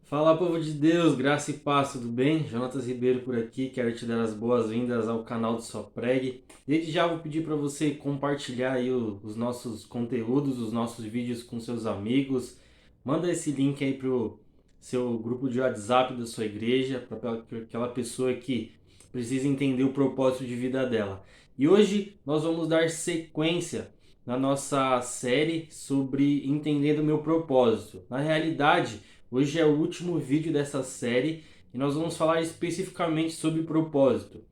Fala, povo de Deus, graça e paz, tudo bem? Jonatas Ribeiro por aqui, quero te dar as boas-vindas ao canal do Só Pregue. Desde já vou pedir para você compartilhar aí os nossos conteúdos, os nossos vídeos com seus amigos. Manda esse link aí pro seu grupo de WhatsApp da sua igreja, para aquela pessoa que precisa entender o propósito de vida dela. E hoje nós vamos dar sequência na nossa série sobre entendendo o meu propósito. Na realidade, hoje é o último vídeo dessa série e nós vamos falar especificamente sobre propósito.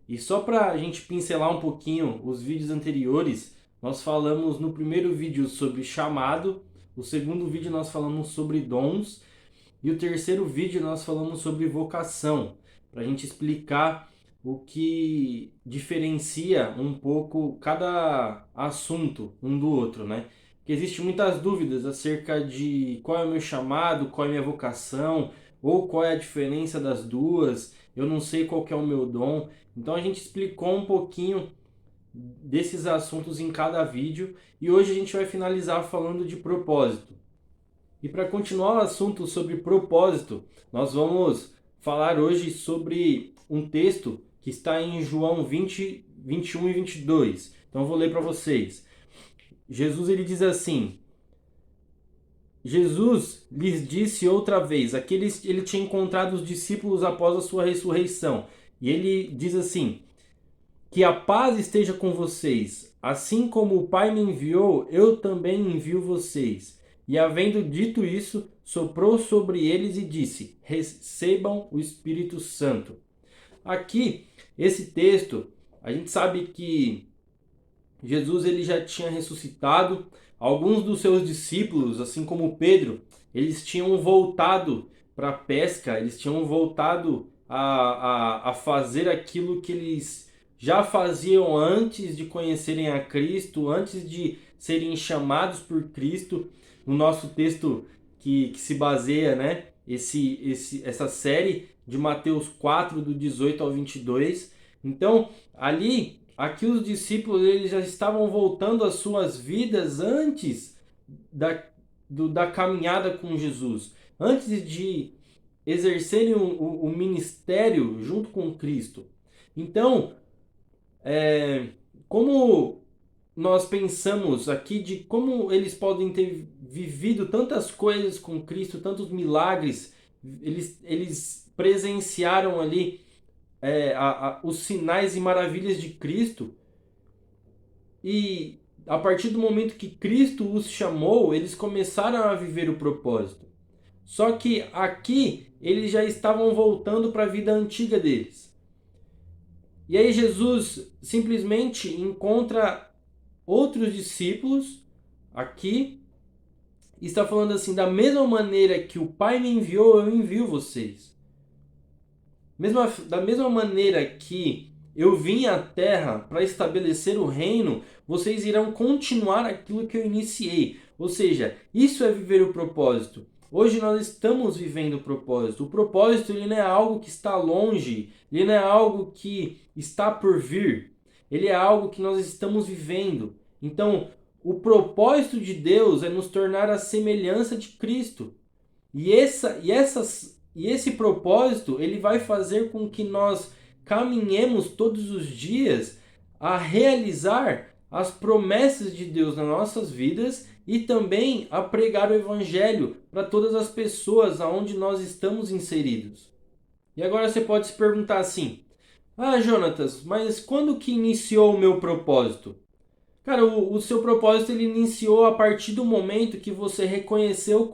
E só para a gente pincelar um pouquinho os vídeos anteriores, nós falamos no primeiro vídeo sobre chamado, o segundo vídeo nós falamos sobre dons e o terceiro vídeo nós falamos sobre vocação, para a gente explicar o que diferencia um pouco cada assunto um do outro, né? Porque existem muitas dúvidas acerca de qual é o meu chamado, qual é a minha vocação, ou qual é a diferença das duas, eu não sei qual que é o meu dom. Então a gente explicou um pouquinho desses assuntos em cada vídeo e hoje a gente vai finalizar falando de propósito. E para continuar o assunto sobre propósito, nós vamos falar hoje sobre um texto que está em João 20, 21 e 22. Então eu vou ler para vocês. Jesus ele diz assim: Jesus lhes disse outra vez, ele tinha encontrado os discípulos após a sua ressurreição. E ele diz assim: que a paz esteja com vocês. Assim como o Pai me enviou, eu também envio vocês. E havendo dito isso, soprou sobre eles e disse: recebam o Espírito Santo. Aqui, esse texto, a gente sabe que Jesus ele já tinha ressuscitado. Alguns dos seus discípulos, assim como Pedro, eles tinham voltado para a pesca, eles tinham voltado a fazer aquilo que eles já faziam antes de conhecerem a Cristo, antes de serem chamados por Cristo. No nosso texto que se baseia, né, essa série de Mateus 4, do 18 ao 22. Então, aqui os discípulos eles já estavam voltando às suas vidas antes da caminhada com Jesus, antes de exercerem o ministério junto com Cristo. Então, como nós pensamos aqui de como eles podem ter vivido tantas coisas com Cristo, tantos milagres, eles presenciaram ali os sinais e maravilhas de Cristo, e a partir do momento que Cristo os chamou, eles começaram a viver o propósito. Só que aqui eles já estavam voltando para a vida antiga deles. E aí Jesus simplesmente encontra outros discípulos aqui e está falando assim: da mesma maneira que o Pai me enviou, eu envio vocês. Da mesma maneira que eu vim à terra para estabelecer o reino, vocês irão continuar aquilo que eu iniciei. Ou seja, isso é viver o propósito. Hoje nós estamos vivendo o propósito. O propósito ele não é algo que está longe, ele não é algo que está por vir. Ele é algo que nós estamos vivendo. Então, o propósito de Deus é nos tornar a semelhança de Cristo. E esse propósito, ele vai fazer com que nós caminhemos todos os dias a realizar as promessas de Deus nas nossas vidas e também a pregar o evangelho para todas as pessoas aonde nós estamos inseridos. E agora você pode se perguntar assim: ah, Jonatas, mas quando que iniciou o meu propósito? Cara, o seu propósito ele iniciou a partir do momento que você reconheceu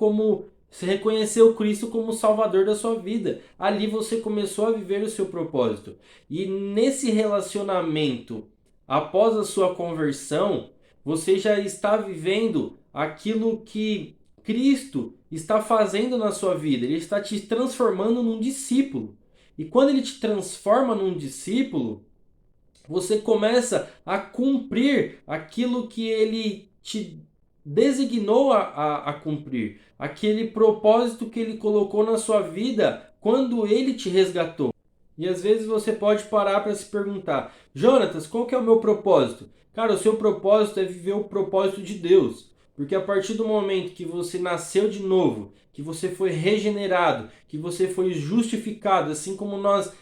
Cristo como o Salvador da sua vida. Ali você começou a viver o seu propósito. E nesse relacionamento, após a sua conversão, você já está vivendo aquilo que Cristo está fazendo na sua vida. Ele está te transformando num discípulo. E quando ele te transforma num discípulo, você começa a cumprir aquilo que ele te designou a cumprir, aquele propósito que ele colocou na sua vida quando ele te resgatou. E às vezes você pode parar para se perguntar: Jonatas, qual que é o meu propósito? Cara, o seu propósito é viver o propósito de Deus. Porque a partir do momento que você nasceu de novo, que você foi regenerado, que você foi justificado, assim como nós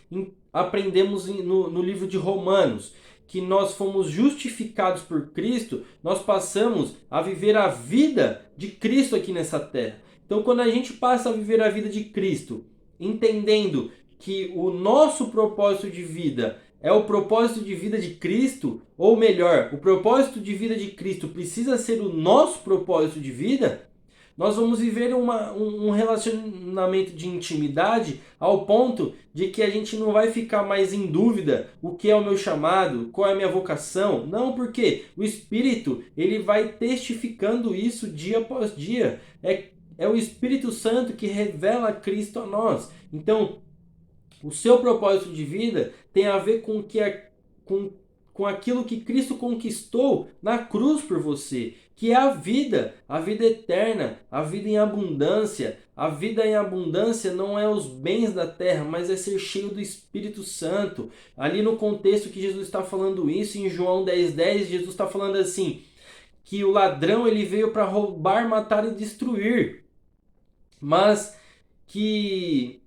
aprendemos no livro de Romanos, que nós fomos justificados por Cristo, nós passamos a viver a vida de Cristo aqui nessa terra. Então, quando a gente passa a viver a vida de Cristo, entendendo que o nosso propósito de vida é o propósito de vida de Cristo, ou melhor, o propósito de vida de Cristo precisa ser o nosso propósito de vida, nós vamos viver um relacionamento de intimidade ao ponto de que a gente não vai ficar mais em dúvida o que é o meu chamado, qual é a minha vocação. Não, porque o Espírito ele vai testificando isso dia após dia. É o Espírito Santo que revela Cristo a nós. Então, o seu propósito de vida tem a ver com aquilo que Cristo conquistou na cruz por você, que é a vida eterna, a vida em abundância. A vida em abundância não é os bens da terra, mas é ser cheio do Espírito Santo. Ali no contexto que Jesus está falando isso, em João 10:10, Jesus está falando assim, que o ladrão ele veio para roubar, matar e destruir, mas que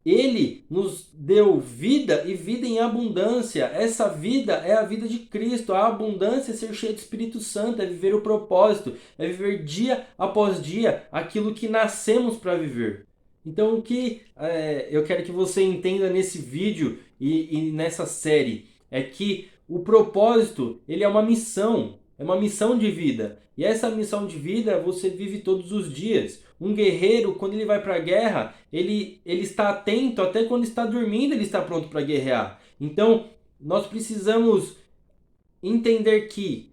ele nos deu vida e vida em abundância. Essa vida é a vida de Cristo. A abundância é ser cheio do Espírito Santo, é viver o propósito, é viver dia após dia aquilo que nascemos para viver. Então, o que eu quero que você entenda nesse vídeo e nessa série é que o propósito ele é uma missão de vida. E essa missão de vida você vive todos os dias. Um guerreiro, quando ele vai para a guerra, ele está atento, até quando está dormindo ele está pronto para guerrear. Então, nós precisamos entender que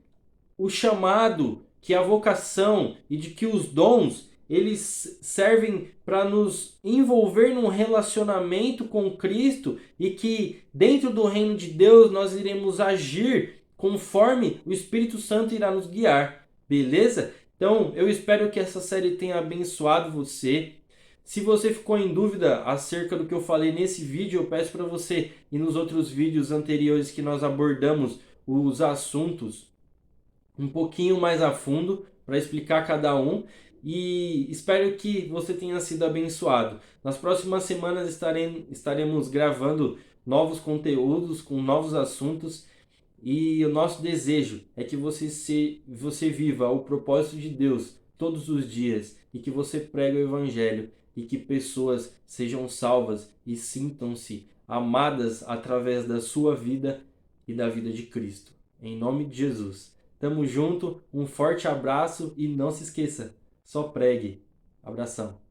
o chamado, que a vocação e de que os dons, eles servem para nos envolver num relacionamento com Cristo e que dentro do reino de Deus nós iremos agir conforme o Espírito Santo irá nos guiar. Beleza? Então, eu espero que essa série tenha abençoado você. Se você ficou em dúvida acerca do que eu falei nesse vídeo, eu peço para você ir nos outros vídeos anteriores que nós abordamos os assuntos um pouquinho mais a fundo para explicar cada um. E espero que você tenha sido abençoado. Nas próximas semanas estaremos gravando novos conteúdos com novos assuntos. E o nosso desejo é que você viva o propósito de Deus todos os dias e que você pregue o Evangelho e que pessoas sejam salvas e sintam-se amadas através da sua vida e da vida de Cristo. Em nome de Jesus. Tamo junto, um forte abraço e não se esqueça, só pregue. Abração.